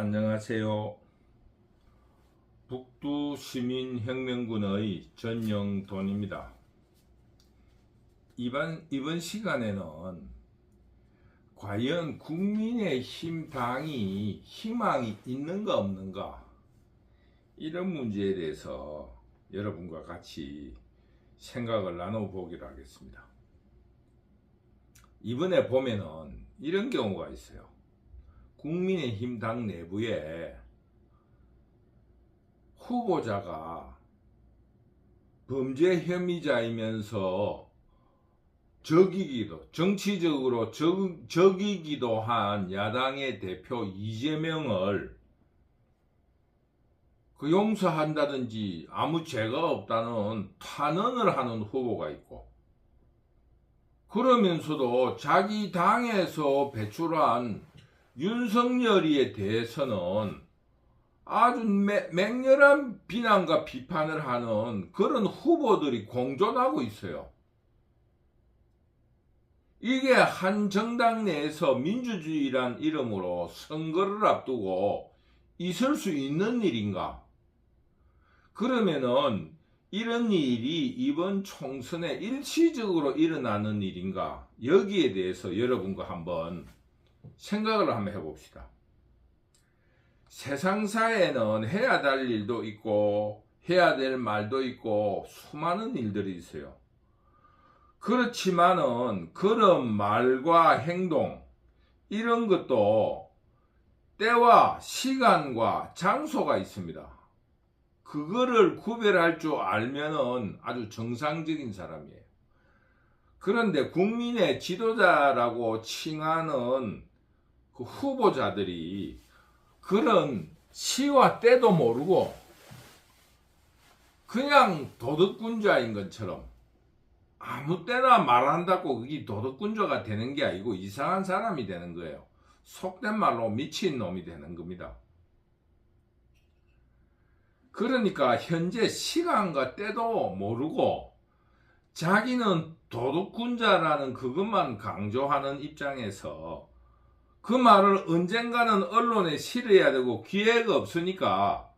안녕하세요. 북두시민혁명군의 전영돈입니다. 이번 시간에는 과연 국민의힘 당이 희망이 있는가 없는가, 이런 문제에 대해서 여러분과 같이 생각을 나눠보기로 하겠습니다. 이번에 보면은 이런 경우가 있어요. 국민의힘 당 내부에 후보자가 범죄 혐의자이면서 정치적으로 적이기도 한 야당의 대표 이재명을 용서한다든지 아무 죄가 없다는 탄원을 하는 후보가 있고, 그러면서도 자기 당에서 배출한 윤석열이에 대해서는 아주 맹렬한 비난과 비판을 하는 그런 후보들이 공존하고 있어요. 이게 한 정당 내에서 민주주의란 이름으로 선거를 앞두고 있을 수 있는 일인가? 그러면은 이런 일이 이번 총선에 일시적으로 일어나는 일인가? 여기에 대해서 여러분과 한번 생각을 한번 해봅시다. 세상사에는 해야 될 일도 있고 해야 될 말도 있고 수많은 일들이 있어요. 그렇지만은 그런 말과 행동, 이런 것도 때와 시간과 장소가 있습니다. 그거를 구별할 줄 알면은 아주 정상적인 사람이에요. 그런데 국민의 지도자라고 칭하는 그 후보자들이 그런 시와 때도 모르고 그냥 도덕군자인 것처럼 아무 때나 말한다고 그게 도덕군자가 되는 게 아니고 이상한 사람이 되는 거예요. 속된 말로 미친 놈이 되는 겁니다. 그러니까 현재 시간과 때도 모르고 자기는 도덕군자라는 그것만 강조하는 입장에서 그 말을 언젠가는 언론에 실어야 되고 기회가 없으니까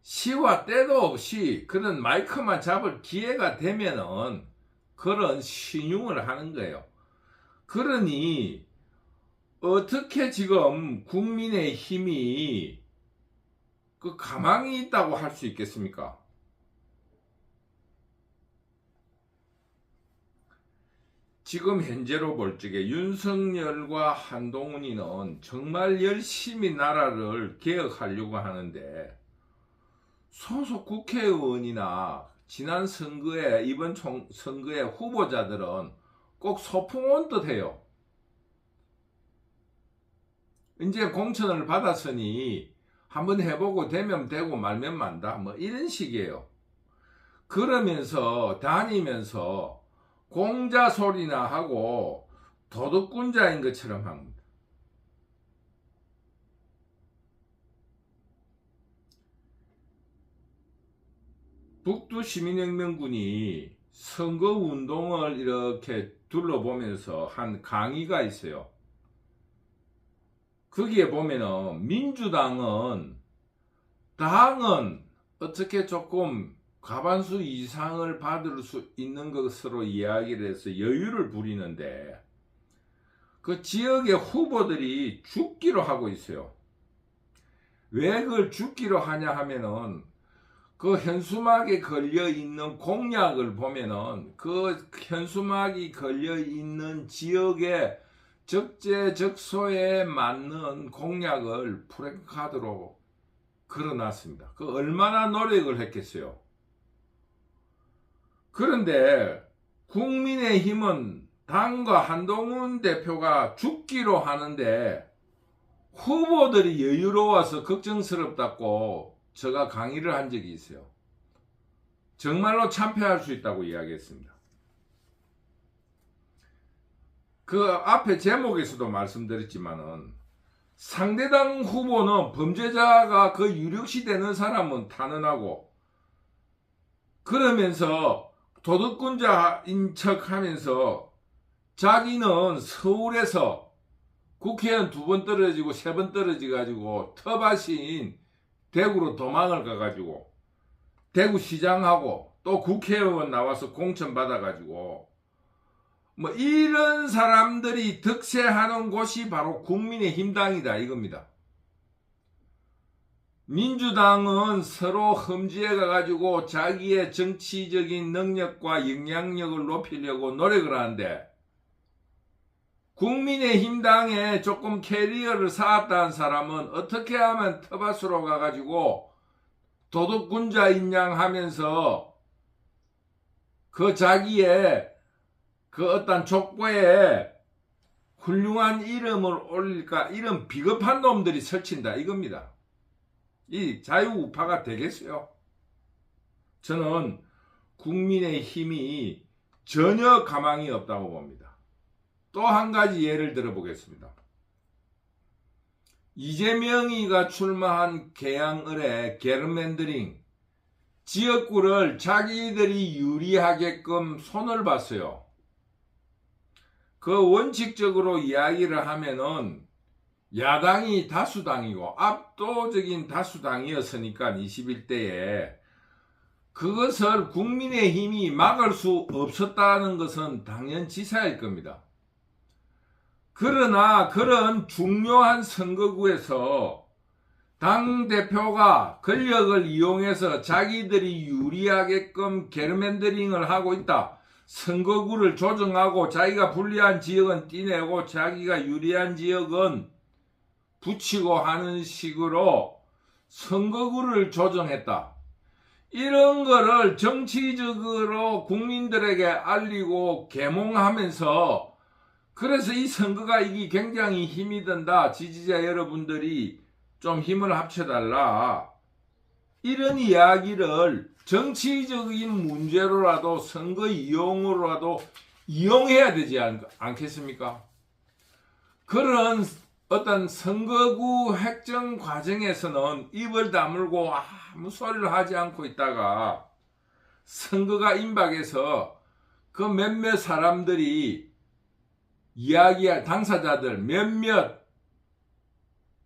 시와 때도 없이 그런 마이크만 잡을 기회가 되면은 그런 신용을 하는 거예요. 그러니 어떻게 지금 국민의 힘이 그 가망이 있다고 할 수 있겠습니까? 지금 현재로 볼 적에 윤석열과 한동훈이는 정말 열심히 나라를 개혁하려고 하는데 소속 국회의원이나 지난 선거에 이번 선거의 후보자들은 꼭 소풍 온 듯해요. 이제 공천을 받았으니 한번 해보고 되면 되고 말면 만다, 뭐 이런 식이에요. 그러면서 다니면서 공자 소리나 하고 도덕군자인 것처럼 합니다. 북두시민혁명군이 선거운동을 이렇게 둘러보면서 한 강의가 있어요. 거기에 보면은 민주당은 당은 어떻게 조금 과반수 이상을 받을 수 있는 것으로 이야기를 해서 여유를 부리는데 그 지역의 후보들이 죽기로 하고 있어요. 왜 그걸 죽기로 하냐 하면은 그 현수막에 걸려 있는 공약을 보면은 그 현수막이 걸려 있는 지역의 적재적소에 맞는 공약을 프랜카드로 걸어놨습니다. 그 얼마나 노력을 했겠어요. 그런데 국민의힘은 당과 한동훈 대표가 죽기로 하는데 후보들이 여유로워서 걱정스럽다고 제가 강의를 한 적이 있어요. 정말로 참패할 수 있다고 이야기했습니다. 그 앞에 제목에서도 말씀드렸지만은 상대당 후보는 범죄자가 그 유력시 되는 사람은 탄원하고 그러면서 도덕군자인 척 하면서 자기는 서울에서 국회의원 2번 떨어지고 3번 떨어지가지고 터밭인 대구로 도망을 가가지고 대구시장하고 또 국회의원 나와서 공천 받아가지고 뭐 이런 사람들이 득세하는 곳이 바로 국민의힘당이다 이겁니다. 민주당은 서로 험지에 가가지고 자기의 정치적인 능력과 영향력을 높이려고 노력을 하는데 국민의힘당에 조금 캐리어를 쌓았다는 사람은 어떻게 하면 터밭으로 가가지고 도둑군자인 양 하면서 그 자기의 그 어떤 족보에 훌륭한 이름을 올릴까 이런 비겁한 놈들이 설친다 이겁니다. 이 자유우파가 되겠어요? 저는 국민의힘이 전혀 가망이 없다고 봅니다. 또 한 가지 예를 들어 보겠습니다. 이재명이가 출마한 계양을의 게르맨드링 지역구를 자기들이 유리하게끔 손을 봤어요. 그 원칙적으로 이야기를 하면은 야당이 다수당이고 압도적인 다수당이었으니까 21대에 그것을 국민의힘이 막을 수 없었다는 것은 당연지사일 겁니다. 그러나 그런 중요한 선거구에서 당대표가 권력을 이용해서 자기들이 유리하게끔 게르맨더링을 하고 있다. 선거구를 조정하고 자기가 불리한 지역은 떼내고 자기가 유리한 지역은 붙이고 하는 식으로 선거구를 조정했다. 이런 거를 정치적으로 국민들에게 알리고 계몽하면서 그래서 이 선거가 이게 굉장히 힘이 든다. 지지자 여러분들이 좀 힘을 합쳐달라. 이런 이야기를 정치적인 문제로라도 선거 이용으로라도 이용해야 되지 않겠습니까? 그런 어떤 선거구 획정 과정에서는 입을 다물고 아무 소리를 하지 않고 있다가 선거가 임박해서 그 몇몇 사람들이 이야기할 당사자들 몇몇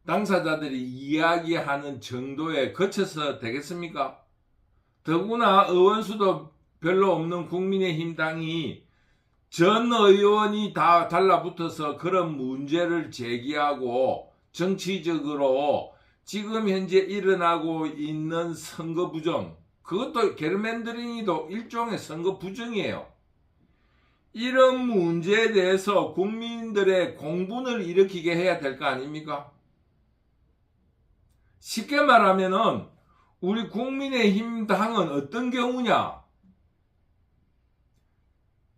당사자들이 이야기하는 정도에 거쳐서 되겠습니까? 더구나 의원수도 별로 없는 국민의힘 당이 전 의원이 다 달라붙어서 그런 문제를 제기하고 정치적으로 지금 현재 일어나고 있는 선거 부정, 그것도 게르맨드링이도 일종의 선거 부정이에요. 이런 문제에 대해서 국민들의 공분을 일으키게 해야 될 거 아닙니까? 쉽게 말하면은 우리 국민의힘 당은 어떤 경우냐?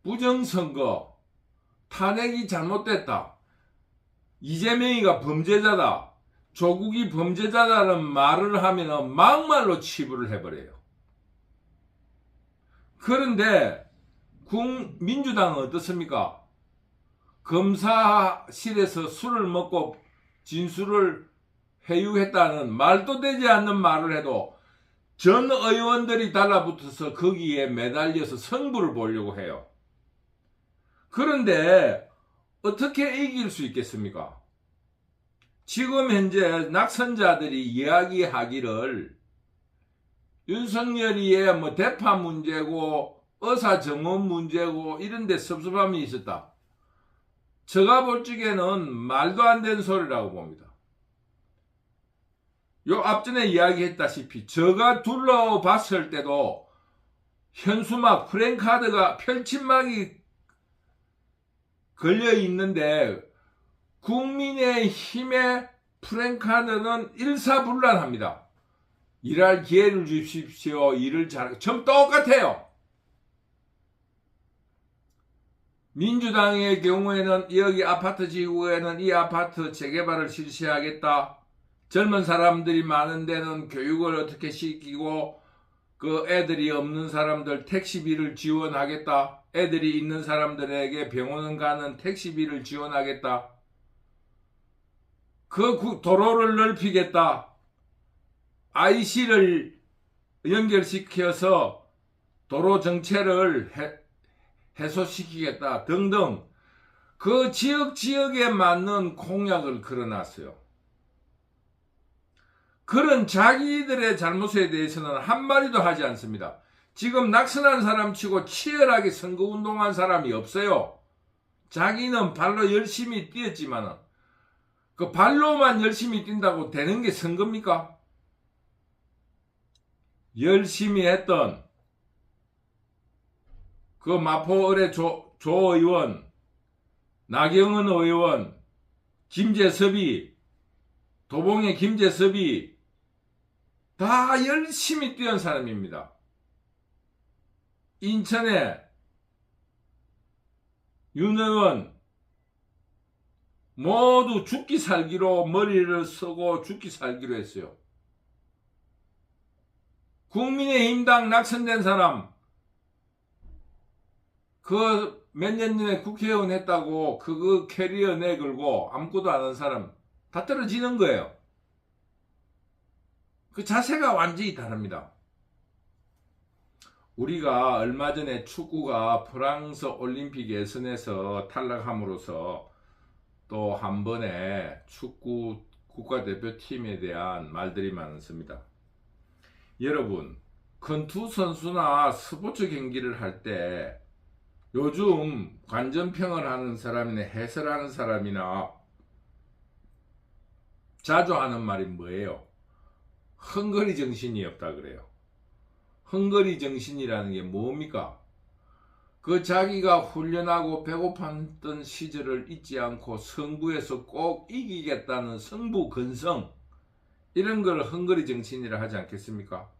부정선거, 탄핵이 잘못됐다. 이재명이가 범죄자다. 조국이 범죄자다는 말을 하면 막말로 치부를 해버려요. 그런데 민주당은 어떻습니까? 검사실에서 술을 먹고 진술을 회유했다는 말도 되지 않는 말을 해도 전 의원들이 달라붙어서 거기에 매달려서 승부를 보려고 해요. 그런데 어떻게 이길 수 있겠습니까? 지금 현재 낙선자들이 이야기하기를 윤석열이의 뭐 대파 문제고 의사 정원 문제고 이런 데 섭섭함이 있었다. 제가 볼 적에는 말도 안 되는 소리라고 봅니다. 요 앞전에 이야기했다시피 제가 둘러봤을 때도 현수막 프랜카드가 펼침막이 걸려 있는데 국민의힘의 프랜카드는 일사불란합니다. 일할 기회를 주십시오. 일을 잘 전 똑같아요. 민주당의 경우에는 여기 아파트 지구에는 이 아파트 재개발을 실시하겠다. 젊은 사람들이 많은 데는 교육을 어떻게 시키고 그 애들이 없는 사람들 택시비를 지원하겠다. 애들이 있는 사람들에게 병원 가는 택시비를 지원하겠다. 그 도로를 넓히겠다. IC를 연결시켜서 도로 정체를 해소시키겠다 등등 그 지역에 맞는 공약을 걸어놨어요. 그런 자기들의 잘못에 대해서는 한마디도 하지 않습니다. 지금 낙선한 사람 치고 치열하게 선거운동한 사람이 없어요. 자기는 발로 열심히 뛰었지만은 그 발로만 열심히 뛴다고 되는 게 선거입니까? 열심히 했던 그 마포을의 조 의원, 나경원 의원, 김재섭이, 도봉의 김재섭이 다 열심히 뛰어온 사람입니다. 인천의 윤 의원 모두 죽기 살기로 머리를 쓰고 죽기 살기로 했어요. 국민의힘당 낙선된 사람, 그 몇 년 전에 국회의원 했다고 그거 캐리어 내걸고 아무것도 안 하는 사람 다 떨어지는 거예요. 그 자세가 완전히 다릅니다. 우리가 얼마 전에 축구가 프랑스 올림픽 예선에서 탈락함으로써 또 한 번에 축구 국가대표팀에 대한 말들이 많습니다. 여러분, 큰 두 선수나 스포츠 경기를 할 때 요즘 관전평을 하는 사람이나 해설하는 사람이나 자주 하는 말이 뭐예요? 헝거리 정신이 없다 그래요. 헝거리 정신이라는 게 뭡니까? 그 자기가 훈련하고 배고팠던 시절을 잊지 않고 승부에서 꼭 이기겠다는 승부 근성, 이런 걸 헝거리 정신이라 하지 않겠습니까?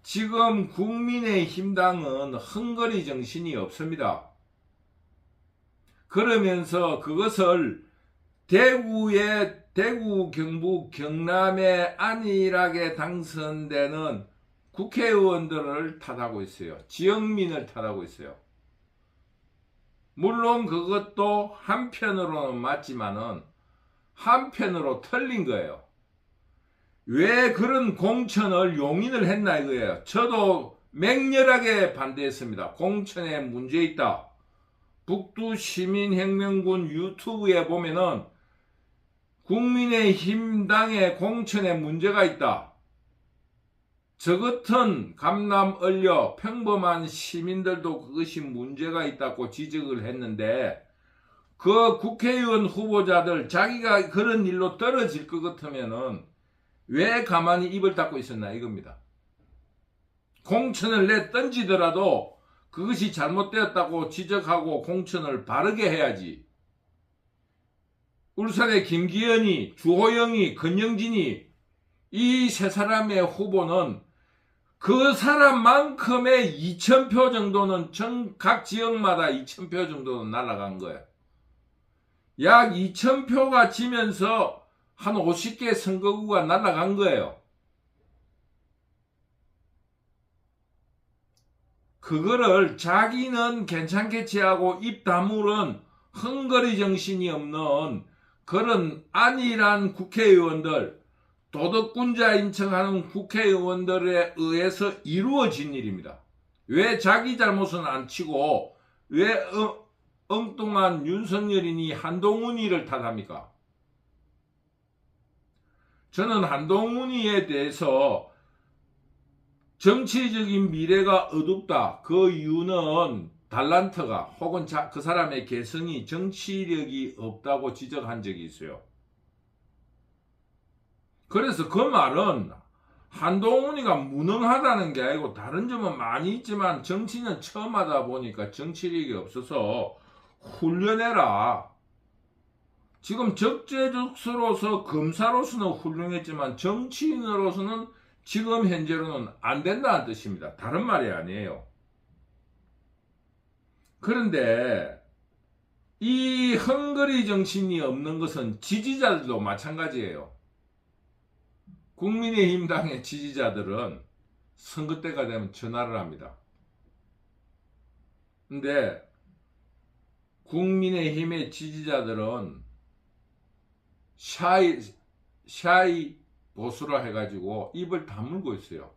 지금 국민의힘당은 헝거리 정신이 없습니다. 그러면서 그것을 대구, 경북, 경남에 안일하게 당선되는 국회의원들을 탓하고 있어요. 지역민을 탓하고 있어요. 물론 그것도 한편으로는 맞지만은 한편으로 틀린 거예요. 왜 그런 공천을 용인을 했나 이거예요. 저도 맹렬하게 반대했습니다. 공천에 문제 있다. 북두시민혁명군 유튜브에 보면은 국민의힘당의 공천에 문제가 있다. 저 같은 감남 얼려 평범한 시민들도 그것이 문제가 있다고 지적을 했는데, 그 국회의원 후보자들 자기가 그런 일로 떨어질 것 같으면은 왜 가만히 입을 닫고 있었나 이겁니다. 공천을 내 던지더라도 그것이 잘못되었다고 지적하고 공천을 바르게 해야지. 울산의 김기현이, 주호영이, 권영진이, 이 세 사람의 후보는 그 사람만큼의 2,000표 정도는 각 지역마다 2,000표 정도는 날아간 거예요. 약 2,000표가 지면서 한 50개 선거구가 날아간 거예요. 그거를 자기는 괜찮겠지 하고 입 다물은 헝거리 정신이 없는 그런 안일한 국회의원들, 도덕군자인 척하는 국회의원들에 의해서 이루어진 일입니다. 왜 자기 잘못은 안 치고 왜 엉뚱한 윤석열이니 한동훈이를 탓합니까? 저는 한동훈이에 대해서 정치적인 미래가 어둡다. 그 이유는 달란트가 혹은 그 사람의 개성이, 정치력이 없다고 지적한 적이 있어요. 그래서 그 말은 한동훈이가 무능하다는 게 아니고 다른 점은 많이 있지만 정치는 처음 하다 보니까 정치력이 없어서 훈련해라. 지금 적재적소로서 검사로서는 훌륭했지만 정치인으로서는 지금 현재로는 안 된다는 뜻입니다. 다른 말이 아니에요. 그런데 이 헝거리 정신이 없는 것은 지지자들도 마찬가지예요. 국민의힘당의 지지자들은 선거 때가 되면 전화를 합니다. 근데 국민의힘의 지지자들은 샤이 보수라 해가지고 입을 다물고 있어요.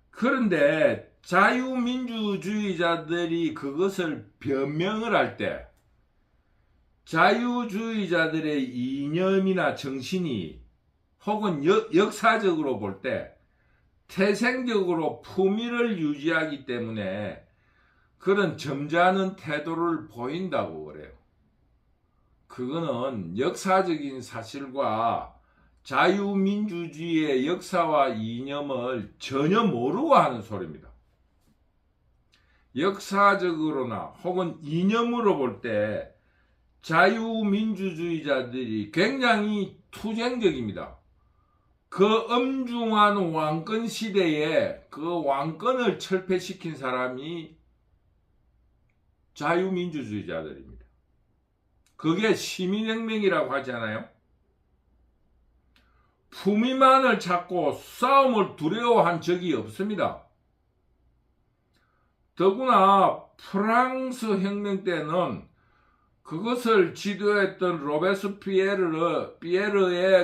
그런데 자유민주주의자들이 그것을 변명을 할 때, 자유주의자들의 이념이나 정신이 혹은 역사적으로 볼 때 태생적으로 품위를 유지하기 때문에 그런 점잖은 태도를 보인다고 그래요. 그거는 역사적인 사실과 자유민주주의의 역사와 이념을 전혀 모르고 하는 소리입니다. 역사적으로나 혹은 이념으로 볼 때 자유민주주의자들이 굉장히 투쟁적입니다. 그 엄중한 왕권 시대에 그 왕권을 철폐시킨 사람이 자유민주주의자들입니다. 그게 시민혁명이라고 하잖아요. 품위만을 찾고 싸움을 두려워한 적이 없습니다. 더구나 프랑스 혁명 때는 그것을 지도했던 로베스피에르의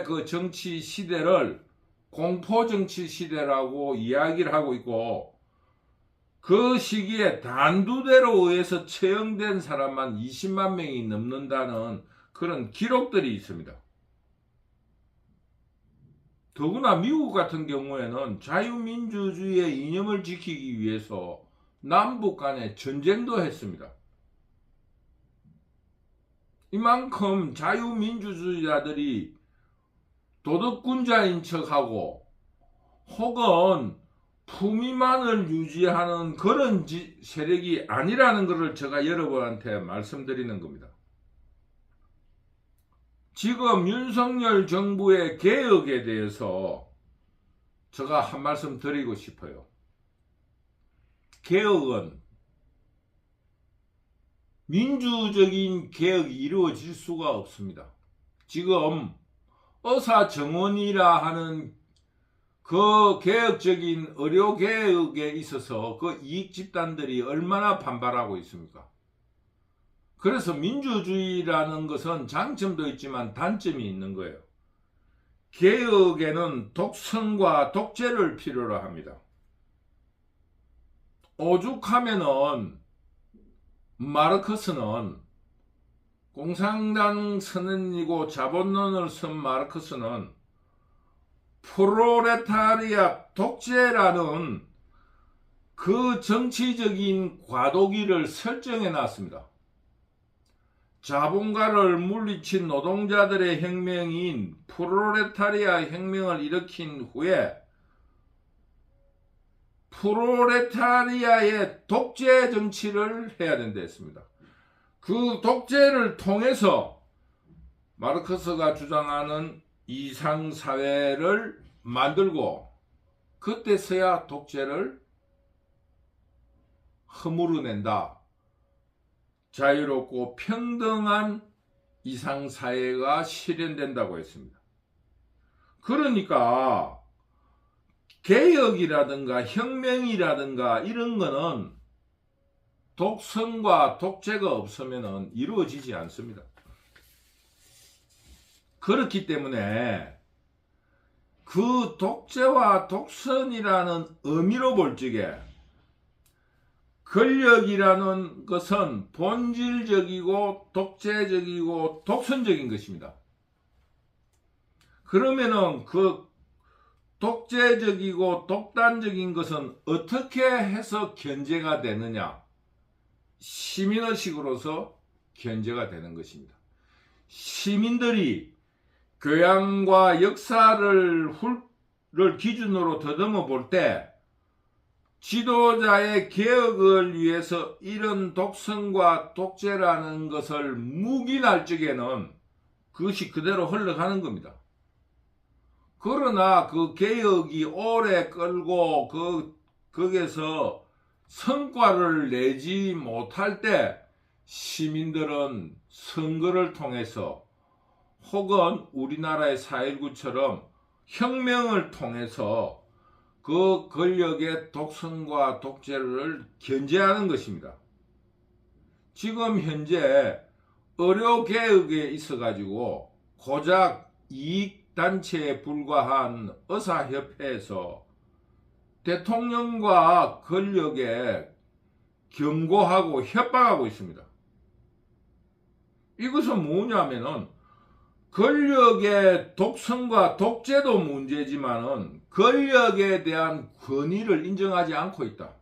그 정치 시대를 공포 정치 시대라고 이야기를 하고 있고, 그 시기에 단두대로 의해서 처형된 사람만 20만 명이 넘는다는 그런 기록들이 있습니다. 더구나 미국 같은 경우에는 자유민주주의의 이념을 지키기 위해서 남북 간에 전쟁도 했습니다. 이만큼 자유민주주의자들이 도덕군자인 척하고 혹은 품위만을 유지하는 그런 세력이 아니라는 것을 제가 여러분한테 말씀드리는 겁니다. 지금 윤석열 정부의 개혁에 대해서 제가 한 말씀 드리고 싶어요. 개혁은 민주적인 개혁이 이루어질 수가 없습니다. 지금 의사정원이라 하는 그 개혁적인 의료 개혁에 있어서 그 이익 집단들이 얼마나 반발하고 있습니까? 그래서 민주주의라는 것은 장점도 있지만 단점이 있는 거예요. 개혁에는 독선과 독재를 필요로 합니다. 오죽하면은 마르크스는, 공산당 선언이고 자본론을 쓴 마르크스는 프롤레타리아 독재라는 그 정치적인 과도기를 설정해 놨습니다. 자본가를 물리친 노동자들의 혁명인 프롤레타리아 혁명을 일으킨 후에 프롤레타리아의 독재 정치를 해야 된다 했습니다. 그 독재를 통해서 마르크스가 주장하는 이상사회를 만들고, 그때서야 독재를 허물어낸다. 자유롭고 평등한 이상사회가 실현된다고 했습니다. 그러니까 개혁이라든가 혁명이라든가 이런 거는 독선과 독재가 없으면 이루어지지 않습니다. 그렇기 때문에 그 독재와 독선이라는 의미로 볼 적에 권력이라는 것은 본질적이고 독재적이고 독선적인 것입니다. 그러면은 그 독재적이고 독단적인 것은 어떻게 해서 견제가 되느냐? 시민의식으로서 견제가 되는 것입니다. 시민들이 교양과 역사를 기준으로 더듬어 볼 때 지도자의 개혁을 위해서 이런 독선과 독재라는 것을 묵인할 적에는 그것이 그대로 흘러가는 겁니다. 그러나 그 개혁이 오래 끌고 거기에서 성과를 내지 못할 때 시민들은 선거를 통해서 혹은 우리나라의 4.19처럼 혁명을 통해서 그 권력의 독선과 독재를 견제하는 것입니다. 지금 현재 의료개혁에 있어가지고 고작 이익단체에 불과한 의사협회에서 대통령과 권력에 경고하고 협박하고 있습니다. 이것은 뭐냐면은 권력의 독선과 독재도 문제지만은 권력에 대한 권위를 인정하지 않고 있다.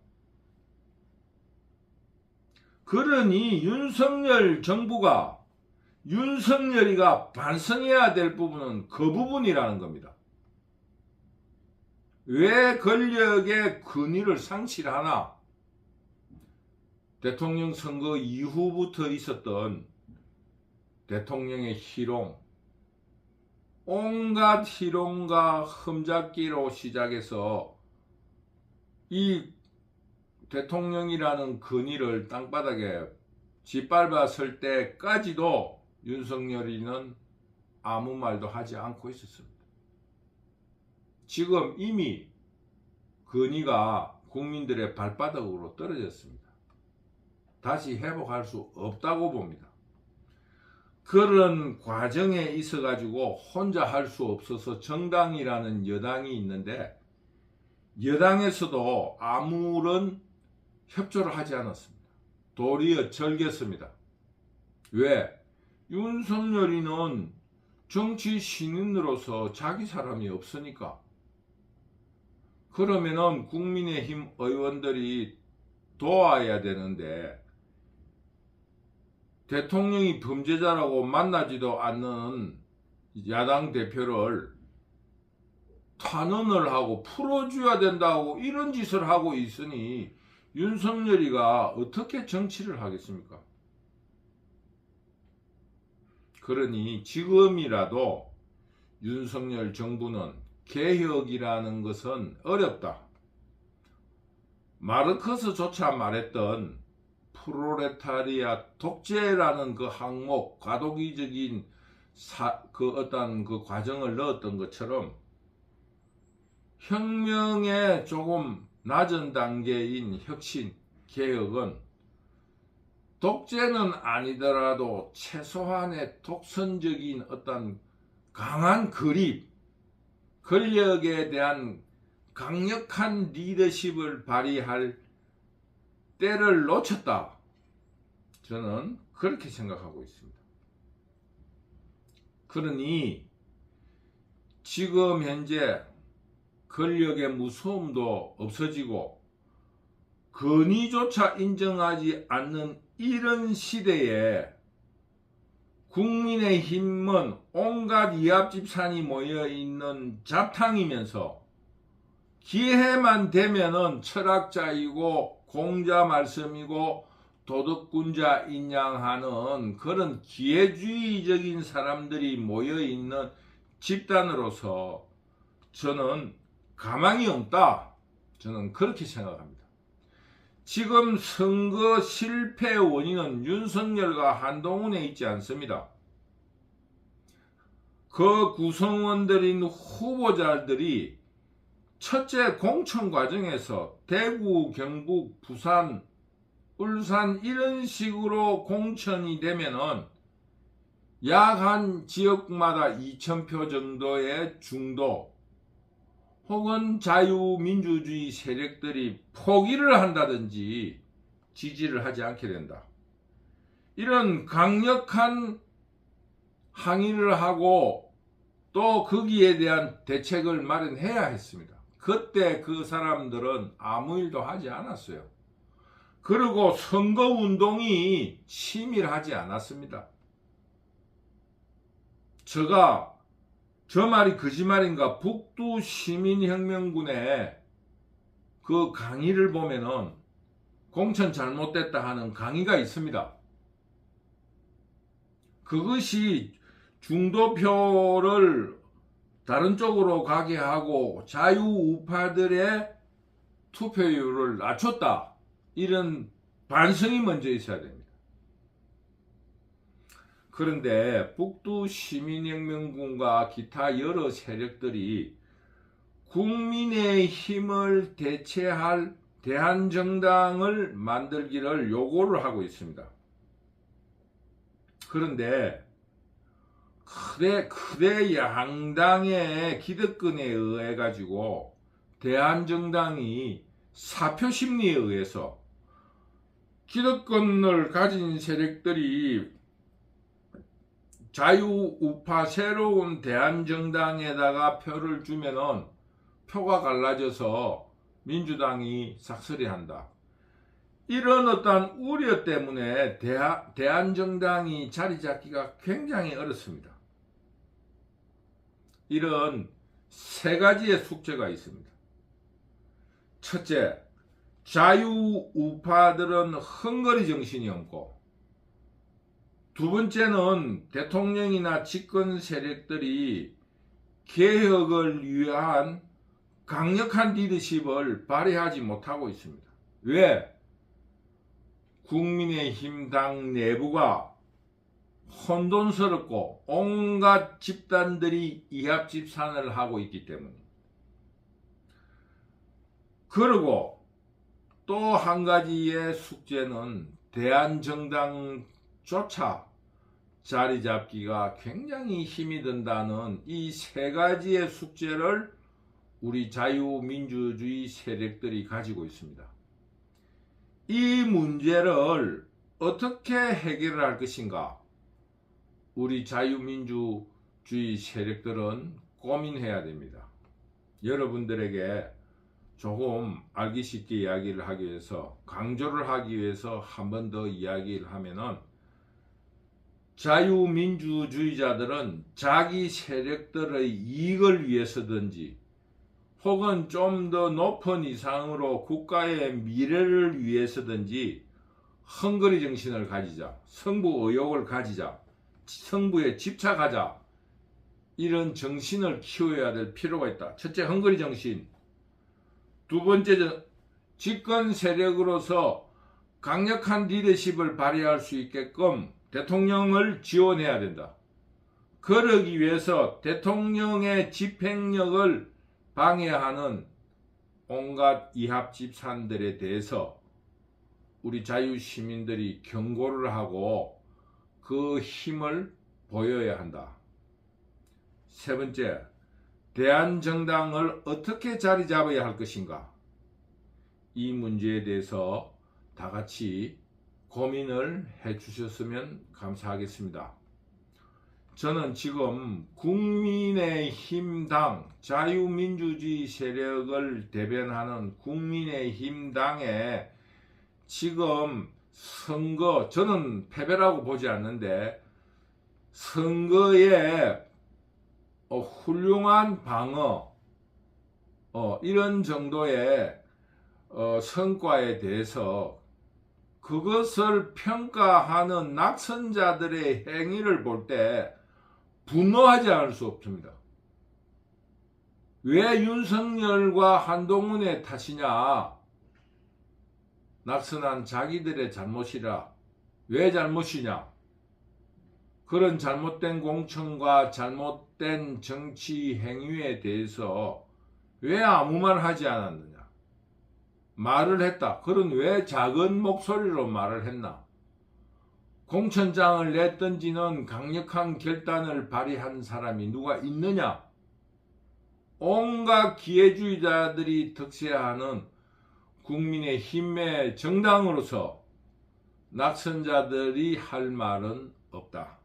그러니 윤석열 정부가 윤석열이가 반성해야 될 부분은 그 부분이라는 겁니다. 왜 권력의 권위를 상실하나? 대통령 선거 이후부터 있었던 대통령의 희롱, 온갖 희롱과 흠잡기로 시작해서 이 대통령이라는 권위를 땅바닥에 짓밟았을 때까지도 윤석열이는 아무 말도 하지 않고 있었습니다. 지금 이미 권위가 국민들의 발바닥으로 떨어졌습니다. 다시 회복할 수 없다고 봅니다. 그런 과정에 있어 가지고 혼자 할 수 없어서 정당이라는 여당이 있는데 여당에서도 아무런 협조를 하지 않았습니다. 도리어 절겼습니다. 왜? 윤석열이는 정치 신인으로서 자기 사람이 없으니까. 그러면은 국민의힘 의원들이 도와야 되는데 대통령이 범죄자라고 만나지도 않는 야당 대표를 탄원을 하고 풀어줘야 된다고 이런 짓을 하고 있으니 윤석열이가 어떻게 정치를 하겠습니까? 그러니 지금이라도 윤석열 정부는 개혁이라는 것은 어렵다. 마르크스조차 말했던 프롤레타리아 독재라는 그 항목, 과도기적인 어떤 그 과정을 넣었던 것처럼 혁명의 조금 낮은 단계인 혁신, 개혁은 독재는 아니더라도 최소한의 독선적인 어떤 강한 그립, 권력에 대한 강력한 리더십을 발휘할 때를 놓쳤다. 저는 그렇게 생각하고 있습니다. 그러니 지금 현재 권력의 무서움도 없어지고 권위조차 인정하지 않는 이런 시대에 국민의힘은 온갖 이합집산이 모여있는 잡탕이면서 기회만 되면은 철학자이고 공자 말씀이고 도덕군자 인양하는 그런 기회주의적인 사람들이 모여있는 집단으로서 저는 가망이 없다. 저는 그렇게 생각합니다. 지금 선거 실패 원인은 윤석열과 한동훈에 있지 않습니다. 그 구성원들인 후보자들이 첫째 공천 과정에서 대구, 경북, 부산, 울산 이런 식으로 공천이 되면은 약 한 지역마다 2,000표 정도의 중도 혹은 자유민주주의 세력들이 포기를 한다든지 지지를 하지 않게 된다. 이런 강력한 항의를 하고 또 거기에 대한 대책을 마련해야 했습니다. 그때 그 사람들은 아무 일도 하지 않았어요. 그리고 선거운동이 치밀하지 않았습니다. 저 말이 거짓말인가? 북두 시민혁명군의 그 강의를 보면은 공천 잘못됐다 하는 강의가 있습니다. 그것이 중도표를 다른 쪽으로 가게 하고 자유우파들의 투표율을 낮췄다. 이런 반성이 먼저 있어야 됩니다. 그런데 북두 시민혁명군과 기타 여러 세력들이 국민의 힘을 대체할 대한정당을 만들기를 요구를 하고 있습니다. 그런데 크대 양당의 기득권에 의해 가지고 대한정당이 사표 심리에 의해서 기득권을 가진 세력들이 자유우파 새로운 대한정당에다가 표를 주면은 표가 갈라져서 민주당이 싹쓸이한다. 이런 어떤 우려 때문에 대한정당이 자리 잡기가 굉장히 어렵습니다. 이런 세 가지의 숙제가 있습니다. 첫째, 자유우파들은 헝거리 정신이 없고, 두 번째는 대통령이나 집권 세력들이 개혁을 위한 강력한 리더십을 발휘하지 못하고 있습니다. 왜? 국민의힘 당 내부가 혼돈스럽고 온갖 집단들이 이합집산을 하고 있기 때문입니다. 그리고 또 한 가지의 숙제는 대한정당조차 자리 잡기가 굉장히 힘이 든다는 이 세 가지의 숙제를 우리 자유민주주의 세력들이 가지고 있습니다. 이 문제를 어떻게 해결할 것인가? 우리 자유민주주의 세력들은 고민해야 됩니다. 여러분들에게 조금 알기 쉽게 이야기를 하기 위해서, 강조를 하기 위해서 한 번 더 이야기를 하면은, 자유민주주의자들은 자기 세력들의 이익을 위해서든지 혹은 좀 더 높은 이상으로 국가의 미래를 위해서든지 헝거리 정신을 가지자, 승부 의욕을 가지자, 승부에 집착하자, 이런 정신을 키워야 될 필요가 있다. 첫째, 헝거리 정신. 두 번째, 집권 세력으로서 강력한 리더십을 발휘할 수 있게끔 대통령을 지원해야 된다. 그러기 위해서 대통령의 집행력을 방해하는 온갖 이합집산들에 대해서 우리 자유시민들이 경고를 하고 그 힘을 보여야 한다. 세 번째, 대한정당을 어떻게 자리 잡아야 할 것인가? 이 문제에 대해서 다 같이 고민을 해 주셨으면 감사하겠습니다. 저는 지금 국민의힘당, 자유민주주의 세력을 대변하는 국민의힘당에 지금 선거, 저는 패배라고 보지 않는데 선거에 훌륭한 방어, 이런 정도의 성과에 대해서 그것을 평가하는 낙선자들의 행위를 볼 때 분노하지 않을 수 없습니다. 왜 윤석열과 한동훈의 탓이냐? 낙선한 자기들의 잘못이라. 왜 잘못이냐? 그런 잘못된 공천과 잘못된 정치 행위에 대해서 왜 아무 말 하지 않았느냐? 말을 했다. 그런 왜 작은 목소리로 말을 했나? 공천장을 냈던지는 강력한 결단을 발휘한 사람이 누가 있느냐? 온갖 기회주의자들이 득세하는 국민의힘의 정당으로서 낙선자들이 할 말은 없다.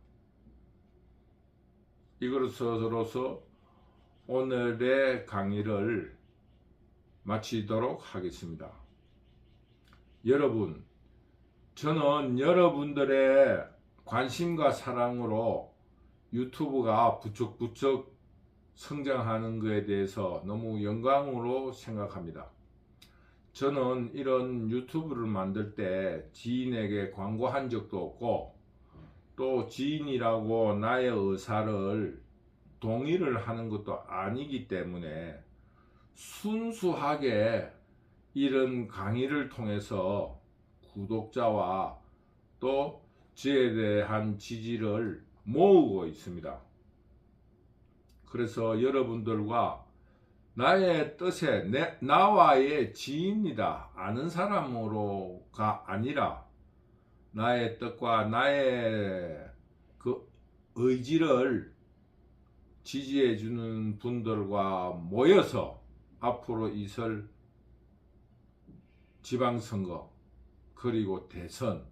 이것으로서 오늘의 강의를 마치도록 하겠습니다. 여러분, 저는 여러분들의 관심과 사랑으로 유튜브가 부쩍부쩍 성장하는 것에 대해서 너무 영광으로 생각합니다. 저는 이런 유튜브를 만들 때 지인에게 광고한 적도 없고, 또 지인이라고 나의 의사를 동의를 하는 것도 아니기 때문에 순수하게 이런 강의를 통해서 구독자와 또 저에 대한 지지를 모으고 있습니다. 그래서 여러분들과 나의 뜻에 나와의 지인이다, 아는 사람으로가 아니라 나의 뜻과 나의 그 의지를 지지해 주는 분들과 모여서 앞으로 있을 지방선거 그리고 대선,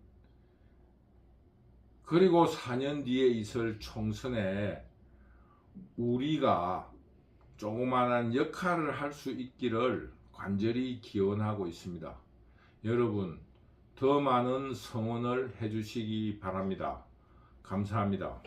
그리고 4년 뒤에 있을 총선에 우리가 조그마한 역할을 할 수 있기를 간절히 기원하고 있습니다. 여러분, 더 많은 성원을 해주시기 바랍니다. 감사합니다.